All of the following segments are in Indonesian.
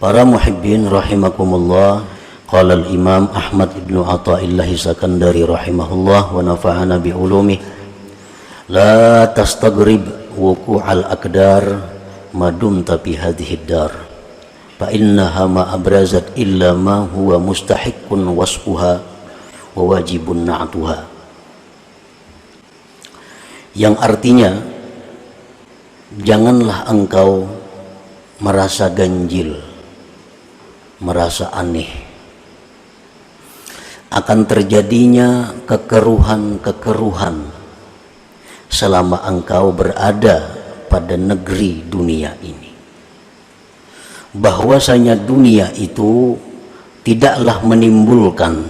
Para muhibbin rahimakumullah, qala al-Imam Ahmad ibn Athaillah Sakandari rahimahullah wa nafa'ana bi ulumih, la tastaghrib wuqu'al aqdar madumta fi hadhihi dar fa innaha ma abrazat illa ma huwa mustahiqqun wasfuha wa wajibun na'tuha. Yang artinya, janganlah engkau merasa ganjil, merasa aneh akan terjadinya kekeruhan-kekeruhan selama engkau berada pada negeri dunia ini. Bahwasanya dunia itu tidaklah menimbulkan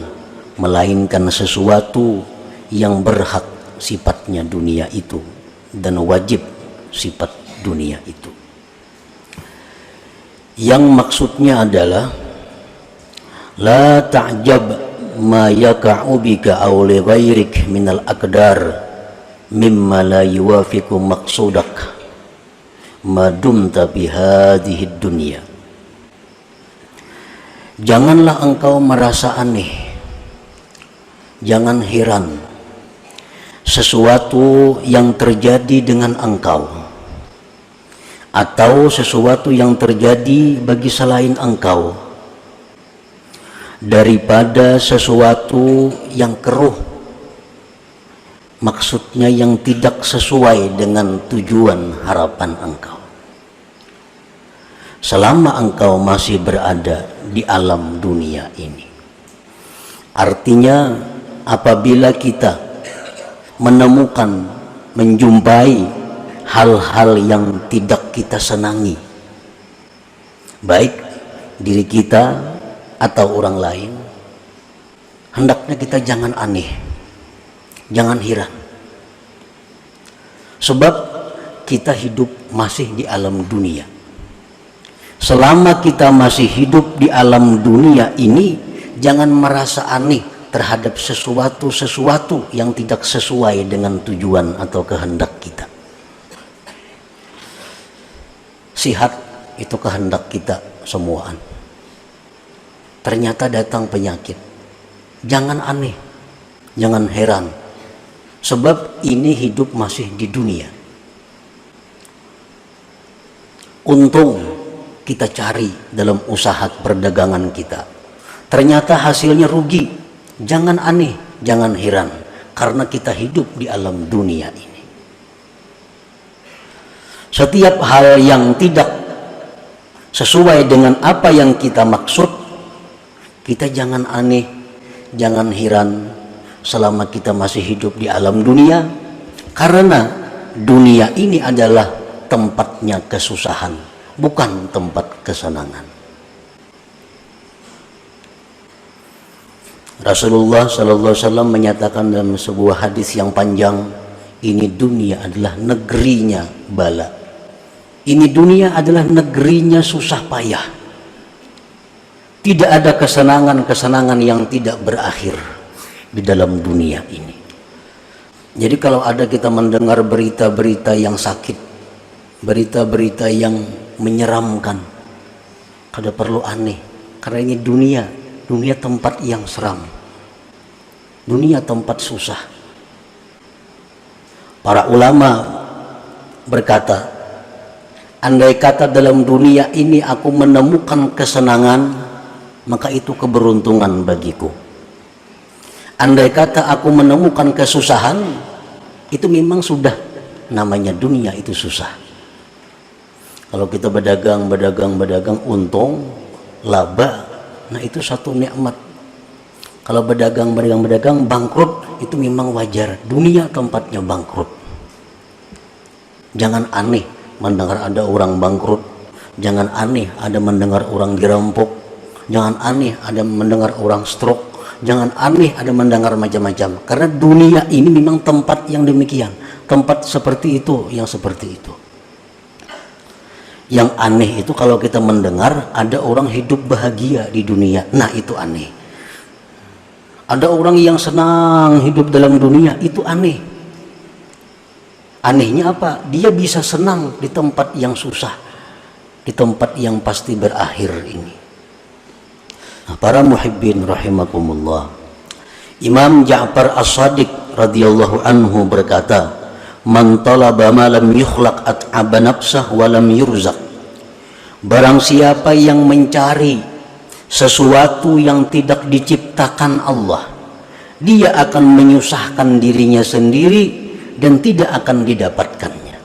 melainkan sesuatu yang berhak sifatnya dunia itu dan wajib sifat dunia itu. Yang maksudnya adalah la ta'jab ma yaka'u bika aw li ghairik minal aqdar mimma la yuwafiqu maqsudak ma dumta bi hadhihi dunya. Janganlah engkau merasa aneh, jangan heran sesuatu yang terjadi dengan engkau atau sesuatu yang terjadi bagi selain engkau daripada sesuatu yang keruh, maksudnya yang tidak sesuai dengan tujuan harapan engkau selama engkau masih berada di alam dunia ini. Artinya, apabila kita menemukan, menjumpai hal-hal yang tidak kita senangi, baik diri kita atau orang lain, hendaknya kita jangan aneh, jangan heran. Sebab kita hidup masih di alam dunia. Selama kita masih hidup di alam dunia ini, jangan merasa aneh terhadap sesuatu yang tidak sesuai dengan tujuan atau kehendak kita. Sihat itu kehendak kita semuaan. Ternyata datang penyakit. Jangan aneh, jangan heran. Sebab ini hidup masih di dunia. Untung kita cari dalam usaha perdagangan kita. Ternyata hasilnya rugi. Jangan aneh, jangan heran. Karena kita hidup di alam dunia ini. Setiap hal yang tidak sesuai dengan apa yang kita maksud, kita jangan aneh, jangan heran selama kita masih hidup di alam dunia. Karena dunia ini adalah tempatnya kesusahan, bukan tempat kesenangan. Rasulullah sallallahu alaihi wasallam menyatakan dalam sebuah hadis yang panjang, ini dunia adalah negerinya bala. Ini dunia adalah negerinya susah payah. Tidak ada kesenangan-kesenangan yang tidak berakhir di dalam dunia ini. Jadi kalau ada kita mendengar berita-berita yang sakit, berita-berita yang menyeramkan, kada perlu aneh, karena ini dunia tempat yang seram, dunia tempat susah. Para ulama berkata, andai kata dalam dunia ini aku menemukan kesenangan, maka itu keberuntungan bagiku. Andai kata aku menemukan kesusahan, itu memang sudah namanya dunia itu susah. Kalau kita berdagang, untung, laba, nah itu satu nikmat. Kalau berdagang, bangkrut, itu memang wajar. Dunia tempatnya bangkrut. Jangan aneh mendengar ada orang bangkrut. Jangan aneh ada mendengar orang dirampok. Jangan aneh ada mendengar orang stroke. Jangan aneh ada mendengar macam-macam. Karena dunia ini memang tempat yang demikian. Tempat seperti itu, yang seperti itu. Yang aneh itu kalau kita mendengar ada orang hidup bahagia di dunia. Nah itu aneh. Ada orang yang senang hidup dalam dunia, itu aneh. Anehnya apa? Dia bisa senang di tempat yang susah. di tempat yang pasti berakhir ini. Nah, para muhibbin rahimakumullah, Imam Ja'far As-Shadiq radhiyallahu anhu berkata, "Man talaba ma lam yukhlaq at'aba nafsah wa lam yurzaq." Barang siapa yang mencari sesuatu yang tidak diciptakan Allah, dia akan menyusahkan dirinya sendiri dan tidak akan didapatkannya.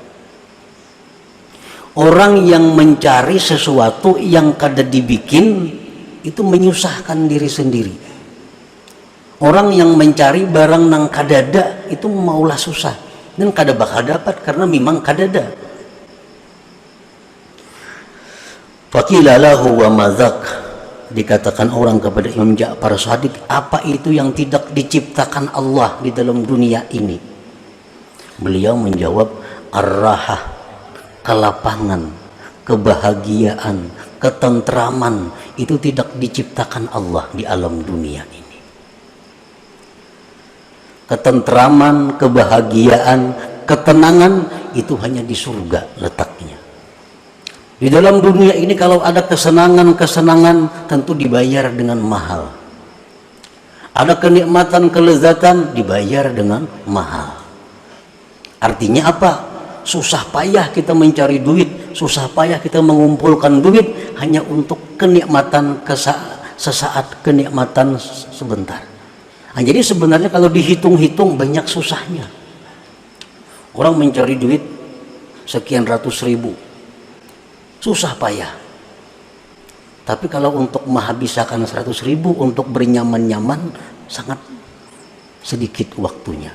Orang yang mencari sesuatu yang kada dibikin itu menyusahkan diri sendiri. Orang yang mencari barang nang kadada itu maulah susah dan kada bakal dapat karena memang kadada. Faqila lahu wa madzak, dikatakan orang kepada Imam Ja'far Shadiq, apa itu yang tidak diciptakan Allah di dalam dunia ini? Beliau menjawab, ar-rahah, kelapangan, kebahagiaan, ketentraman itu tidak diciptakan Allah di alam dunia ini. Ketentraman, kebahagiaan, ketenangan itu hanya di surga letaknya. Di dalam dunia ini kalau ada kesenangan-kesenangan tentu dibayar dengan mahal. Ada kenikmatan, kelezatan dibayar dengan mahal. Artinya apa? Susah payah kita mencari duit, susah payah kita mengumpulkan duit hanya untuk kenikmatan sesaat, kenikmatan sebentar. Nah, jadi sebenarnya kalau dihitung-hitung banyak susahnya. Orang mencari duit sekian ratus ribu, susah payah. Tapi kalau untuk menghabiskan 100 ribu untuk bernyaman-nyaman sangat sedikit waktunya.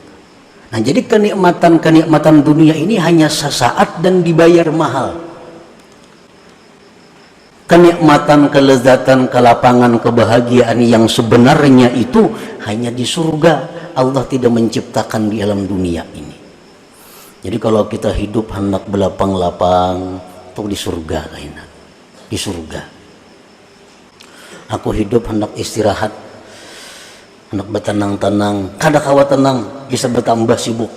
Nah, jadi kenikmatan dunia ini hanya sesaat dan dibayar mahal. Kenikmatan, kelezatan, kelapangan, kebahagiaan yang sebenarnya itu hanya di surga. Allah tidak menciptakan di alam dunia ini. Jadi kalau kita hidup hendak belapang-lapang, tuh di surga lainnya. Di surga. Aku hidup hendak istirahat, hendak bertenang-tenang, kada kawa tenang, bisa bertambah sibuk.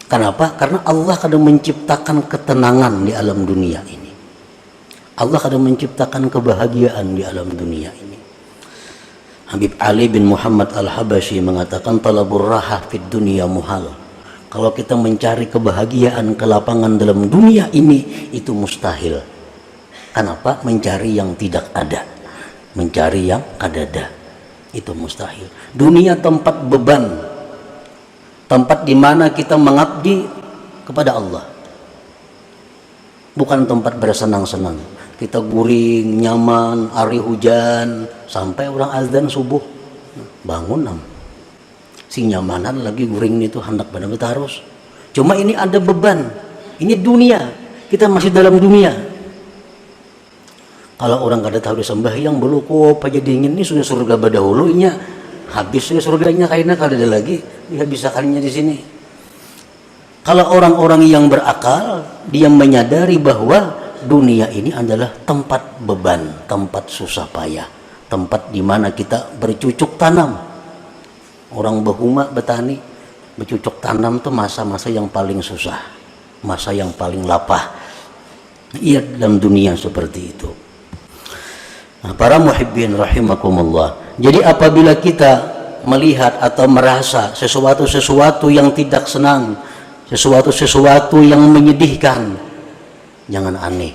Kenapa? Karena Allah kadang menciptakan ketenangan di alam dunia ini. Allah kadang menciptakan kebahagiaan di alam dunia ini. Habib Ali bin Muhammad Al-Habashi mengatakan, talabur rahah fid dunia muhal. Kalau kita mencari kebahagiaan, kelapangan dalam dunia ini, itu mustahil. Kenapa? Mencari yang tidak ada, mencari yang kadada, itu mustahil. Dunia tempat beban, tempat di mana kita mengabdi kepada Allah, bukan tempat bersenang-senang. Kita guring, nyaman, hari hujan, sampai orang azan subuh, bangun si nyamanan lagi guring itu hendak benar harus. Cuma ini ada beban, ini dunia, kita masih dalam dunia. Kalau orang kada tahu sembahyang belum kok aja dingin ini sudah surga berdahulunya, habis sudah surganya kayaknya kada ada lagi, dihabiskannya di sini. Kalau orang-orang yang berakal, dia menyadari bahwa dunia ini adalah tempat beban, tempat susah payah, tempat di mana kita bercucuk tanam. Orang behuma betani, bercucuk tanam itu masa-masa yang paling susah, masa yang paling lapah. Iya, dalam dunia seperti itu. Nah, para muhibbin rahimakumullah. Jadi apabila kita melihat atau merasa sesuatu yang tidak senang, sesuatu yang menyedihkan, jangan aneh.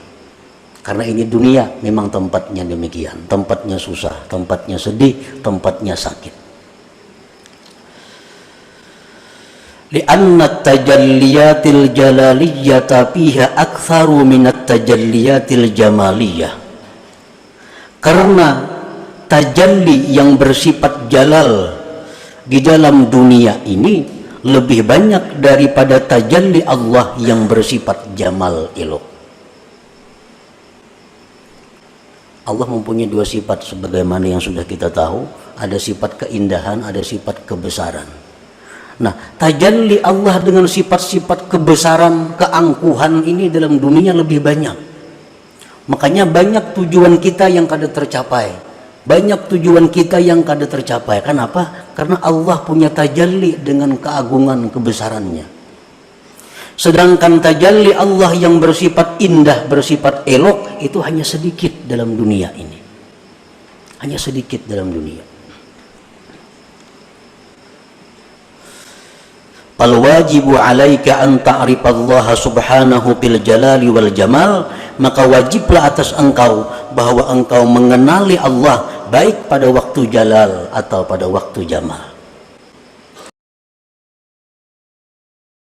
Karena ini dunia memang tempatnya demikian, tempatnya susah, tempatnya sedih, tempatnya sakit. Li'anna tajalliyatil jalaliyyata fiha aktsaru minat tajalliyatil jamaliyah. Karena tajalli yang bersifat jalal di dalam dunia ini lebih banyak daripada tajalli Allah yang bersifat jamal elok. Allah mempunyai dua sifat sebagaimana yang sudah kita tahu, ada sifat keindahan, ada sifat kebesaran. Nah, tajalli Allah dengan sifat-sifat kebesaran, keangkuhan ini dalam dunia lebih banyak. Makanya banyak tujuan kita yang kada tercapai. Banyak tujuan kita yang kada tercapai. Kenapa? Karena Allah punya tajalli dengan keagungan kebesarannya. Sedangkan tajalli Allah yang bersifat indah, bersifat elok, itu hanya sedikit dalam dunia ini. Hanya sedikit dalam dunia. Fal wajibu 'alaika an ta'rifallaha subhanahu bil jalali wal jamal, maka wajiblah atas engkau bahwa engkau mengenali Allah baik pada waktu jalal atau pada waktu jamal.